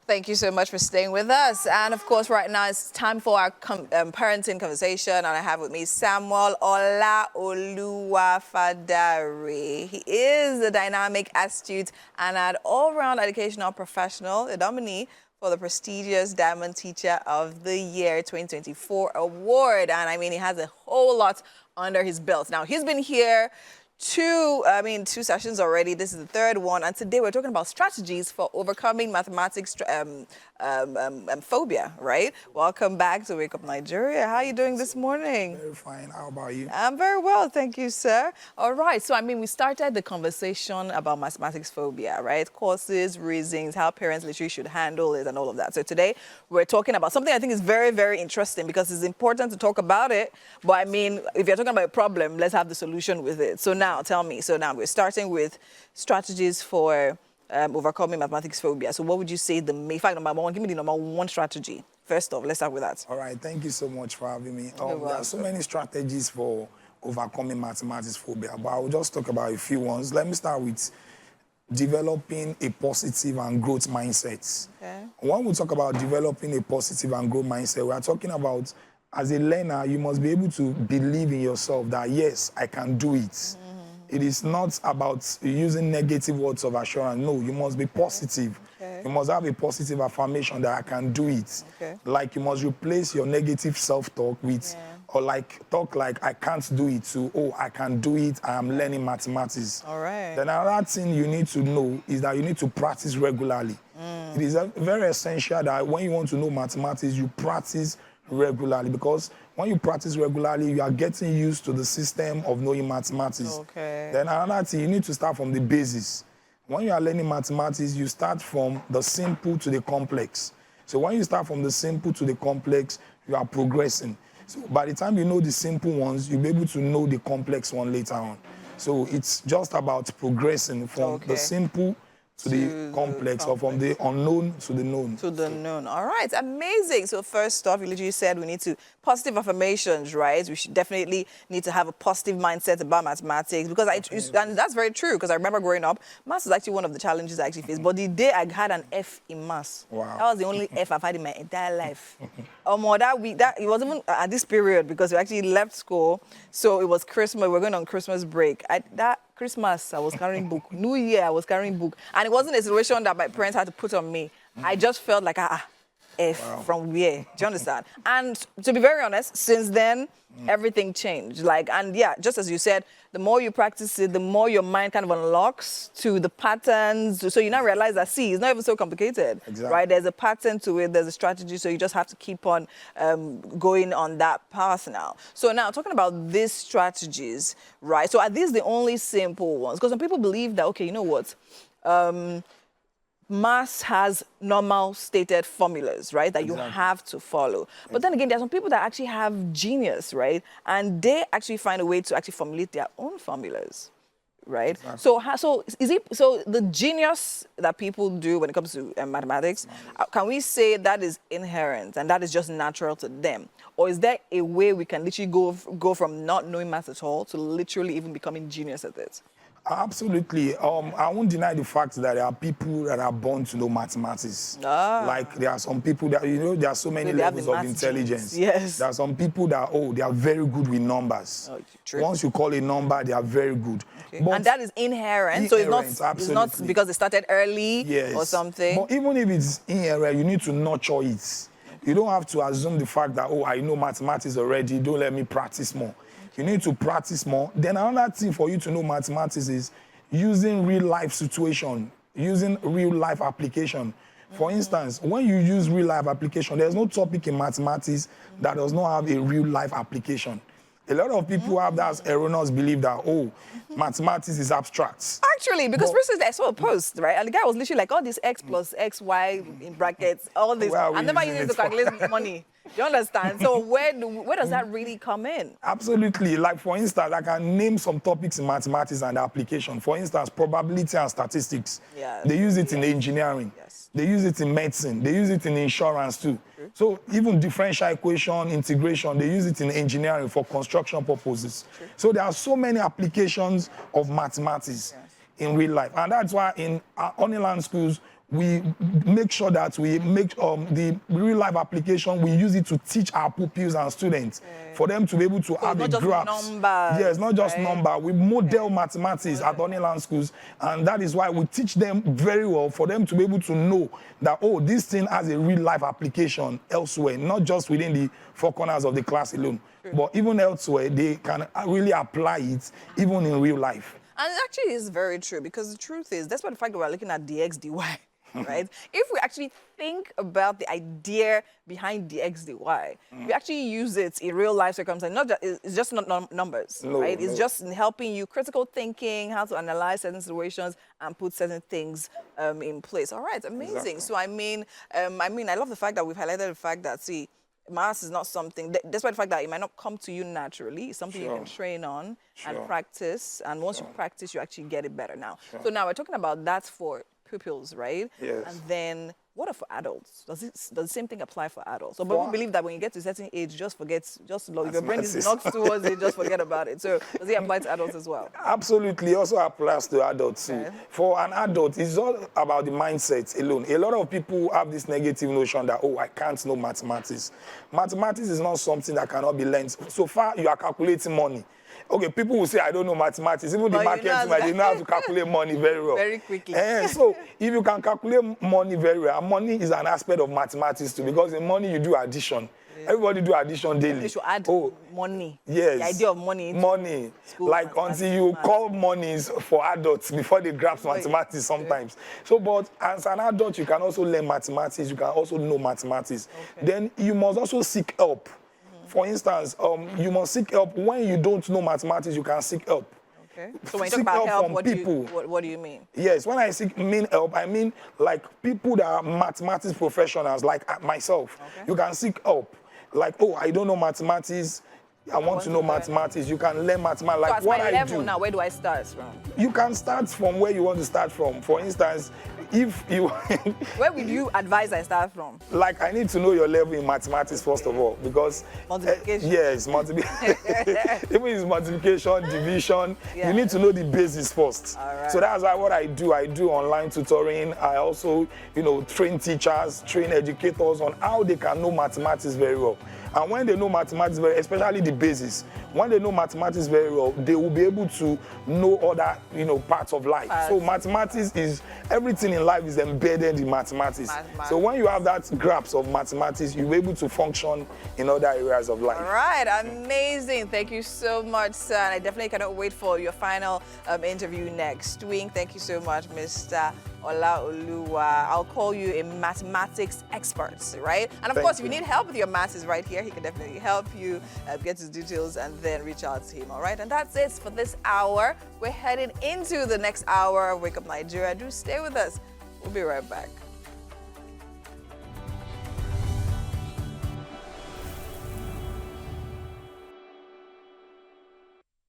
Thank you so much for staying with us. And of course, right now it's time for our parenting conversation. And I have with me Samuel Olaoluwafadare. He is a dynamic, astute, and an all-round educational professional, the nominee for the prestigious Diamond Teacher of the Year 2024 award. And I mean, he has a whole lot under his belt. Now, he's been here two sessions already. This is the third one, and today we're talking about strategies for overcoming mathematics phobia, right? Welcome back to Wake Up Nigeria. How are you doing this morning? Very fine. How about you? I'm very well, thank you, sir. All right, so I mean, we started the conversation about mathematics phobia, right? Causes, reasons, how parents literally should handle it, and all of that. So today we're talking about something I think is very, very interesting because it's important to talk about it. But I mean, if you're talking about a problem, let's have the solution with it. So now, tell me. So now we're starting with strategies for overcoming mathematics phobia. So what would you say in fact, number one, give me the number one strategy. First off, let's start with that. All right. Thank you so much for having me. There are so many strategies for overcoming mathematics phobia, but I will just talk about a few ones. Let me start with developing a positive and growth mindset. Okay. When we talk about developing a positive and growth mindset, we are talking about, as a learner, you must be able to believe in yourself that, yes, I can do it. It is not about using negative words of assurance. No, you must be positive. Okay. You must have a positive affirmation that I can do it. Okay. Like you must replace your negative self-talk with, or like talk like I can't do it to, oh, I can do it, I am learning mathematics. All right. Then another thing you need to know is that you need to practice regularly. It is very essential that when you want to know mathematics, you practice regularly, because when you practice regularly, you are getting used to the system of knowing mathematics. Okay. Then another thing, you need to start from the basis. When you are learning mathematics, you start from the simple to the complex. So when you start from the simple to the complex, you are progressing. So by the time you know the simple ones, you'll be able to know the complex one later on. So it's just about progressing from the simple to the complex, or from the unknown to the known. To the known. All right, amazing. So first off, you literally said we need to positive affirmations, right? We should definitely need to have a positive mindset about mathematics, because and that's very true, because I remember growing up, maths is actually one of the challenges I actually faced. But the day I had an F in maths, that was the only F I've had in my entire life. It was even at this period, because we actually left school, so it was Christmas. We were going on Christmas break. Christmas, I was carrying book. New Year, I was carrying book. And it wasn't a situation that my parents had to put on me. I just felt like, F from where? Do you understand? And to be very honest, since then, everything changed. Just as you said, the more you practice it, the more your mind kind of unlocks to the patterns. So you now realize that, see, it's not even so complicated, right? There's a pattern to it, there's a strategy, so you just have to keep on going on that path now. So now, talking about these strategies, right? So are these the only simple ones? Because some people believe that, okay, you know what? Maths has normal stated formulas, right, that you have to follow. But then again, there are some people that actually have genius, right? And they actually find a way to actually formulate their own formulas, right? So the genius that people do when it comes to mathematics, can we say that is inherent and that is just natural to them? Or is there a way we can literally go from not knowing maths at all to literally even becoming genius at it? Absolutely. I won't deny the fact that there are people that are born to know mathematics. Like there are some people that, there are so many levels of intelligence. Yes. There are some people that, they are very good with numbers. True. Once you call a number, they are very good. Okay. And that is inherent. So it's not because they started early or something. But even if it's inherent, you need to nurture it. You don't have to assume the fact that, I know mathematics already, don't let me practice more. You need to practice more. Then another thing for you to know mathematics is using real-life situation, using real-life application. For instance, when you use real-life application, there's no topic in mathematics that does not have a real-life application. A lot of people have that erroneous belief that, mathematics is abstract. Actually, because recently I saw a post, right? And the guy was literally like, all this X plus X, Y in brackets, all this. I'm never using it to calculate money. You understand? So where does that really come in? Absolutely. Like, for instance, I can name some topics in mathematics and application. For instance, probability and statistics. Yes. They use it in engineering. Yes. They use it in medicine. They use it in insurance too. True. So even differential equation, integration, they use it in engineering for construction purposes. True. So there are so many applications of mathematics in real life. And that's why in Honeyland schools, we make sure that we make the real life application, we use it to teach our pupils and students for them to be able to have a grasp. Yes, not just number. We model mathematics at Honeyland schools, and that is why we teach them very well for them to be able to know that, oh, this thing has a real life application elsewhere, not just within the four corners of the class alone, but even elsewhere, they can really apply it even in real life. And it actually is very true, because the truth is, despite the fact that we're looking at dx, dy, right? If we actually think about the idea behind dx, dy, we actually use it in real life circumstances. Not just, it's just not numbers, right? It's just in helping you critical thinking, how to analyze certain situations and put certain things in place. All right, amazing. Exactly. So I mean, I love the fact that we've highlighted the fact that, see, maths is not something, despite the fact that it might not come to you naturally, it's something you can train on and practice. And once you practice, you actually get it better now. So now we're talking about that for pupils, right? Yes. And then what are for adults? Does the same thing apply for adults? So but we believe that when you get to a certain age, just forget, if your brain is knocked towards it, just forget about it. So does it apply to adults as well? Absolutely, also applies to adults too. For an adult, it's all about the mindset alone. A lot of people have this negative notion that, oh, I can't know mathematics. Mathematics is not something that cannot be learned. So far, you are calculating money. Okay, people will say, I don't know mathematics. Even the market, they know how to calculate money very well. Very quickly. So if you can calculate money very well, and money is an aspect of mathematics too, because in money you do addition. Everybody do addition daily. You should add money. Yes. The idea of money. Money. Like until you call monies for adults before they grasp mathematics sometimes. So, but as an adult, you can also learn mathematics. You can also know mathematics. Then you must also seek help. For instance, you must seek help. When you don't know mathematics, you can seek help. Okay. So when you talk about help, what do you mean? Yes, when I mean help, I mean like people that are mathematics professionals, like myself. You can seek help. Like, oh, I don't know mathematics. I want to know mathematics. You can learn mathematics. Like what I do. Now, where do I start from? You can start from where you want to start from. For instance, if you... Where would you advise I start from? Like, I need to know your level in mathematics, first of all, because... Multiplication. Yes, multiplication. Even it's multiplication, division, you need to know the basis first. So that's why what I do online tutoring. I also, train teachers, train educators on how they can know mathematics very well. And when they know mathematics very, especially the basis, when they know mathematics very well, they will be able to know other, parts of life. So mathematics is, everything in life is embedded in mathematics. So when you have that grasp of mathematics, you'll be able to function in other areas of life. All right, amazing. Thank you so much, sir. And I definitely cannot wait for your final interview next week. Thank you so much, Mr. Olaoluwa. I'll call you a mathematics expert, right? And of course, if you need help with your maths, is right here. He can definitely help you get his details and then reach out to him, all right? And that's it for this hour. We're heading into the next hour of Wake Up Nigeria. Do stay with us. We'll be right back.